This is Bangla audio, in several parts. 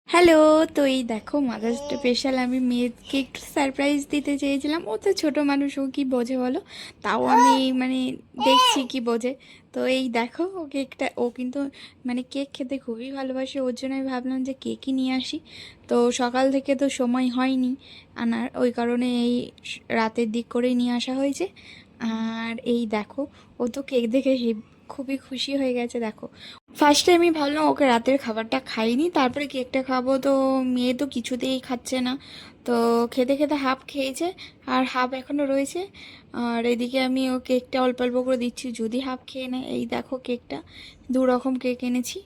হ্যালো। তো এই দেখো মাদার্স ডে স্পেশাল আমি মেয়েকে একটু সারপ্রাইজ দিতে চেয়েছিলাম। ও তো ছোটো মানুষ, ও কি বোঝে বলো। তাও আমি মানে দেখছি কি বোঝে। তো এই দেখো ও কেকটা, ও কিন্তু মানে কেক খেতে খুবই ভালোবাসে, ওর জন্য আমি ভাবলাম যে কেকই নিয়ে আসি। তো সকাল থেকে তো সময় হয়নি আনার, ওই কারণে এই রাতের দিক করেই নিয়ে আসা হয়েছে। আর এই দেখো ও তো কেক দেখে খুবই খুশি হয়ে গেছে। দেখো ফার্স্টে আমি ভাবলাম ওকে রাতের খাবারটা খাইনি, তারপরে কেকটা খাবো। তো মেয়ে তো কিছুতেই খাচ্ছে না, তো খেতে খেতে হাফ খেয়েছে আর হাফ এখনও রয়েছে। আর এদিকে আমি ও কেকটা অল্প অল্প করে দিচ্ছি যদি হাফ খেয়ে নেয়। এই দেখো কেকটা, দু রকম কেক এনেছি।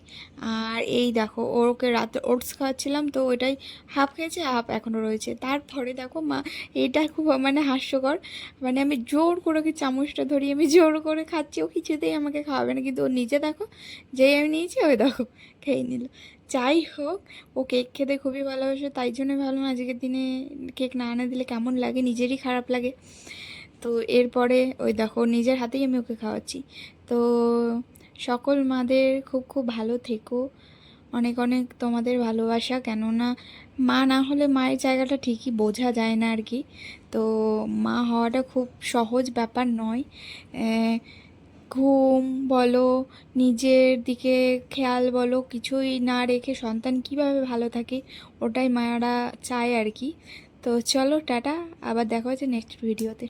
আর এই দেখো ওকে রাতে ওটস খাওয়াচ্ছিলাম, তো ওইটাই হাফ খেয়েছে, হাফ এখনও রয়েছে। তারপরে দেখো মা, এটা খুব মানে হাস্যকর, মানে আমি জোর করে ওকে চামচটা ধরি, আমি জোর করে খাচ্ছি, ও কিছুতেই আমাকে খাওয়াবে না, কিন্তু ও নিজে দেখো যেই আমি নিয়েছি ওই দেখো খেয়ে নিল। যাই হোক, ও কেক খেতে খুবই ভালোবাসে, তাই জন্য ভাবলাম আজকের দিনে কেক না এনে দিলে কেমন লাগে, নিজেরই খারাপ লাগে। তো এরপরে ওই দেখো নিজের হাতেই আমি ওকে খাওয়াচ্ছি। তো সকল মাদের খুব খুব ভালো থেকো, অনেক অনেক তোমাদের ভালোবাসা। কেননা মা না হলে মায়ের জায়গাটা ঠিকই বোঝা যায় না আর কি। তো মা হওয়াটা খুব সহজ ব্যাপার নয়। ঘুম বলো, নিজের দিকে খেয়াল বলো, কিছুই না রেখে সন্তান কিভাবে ভালো থাকে, ওটাই মায়েরা চায় আর কি। তো চলো টাটা, আবার দেখা হচ্ছে নেক্সট ভিডিওতে।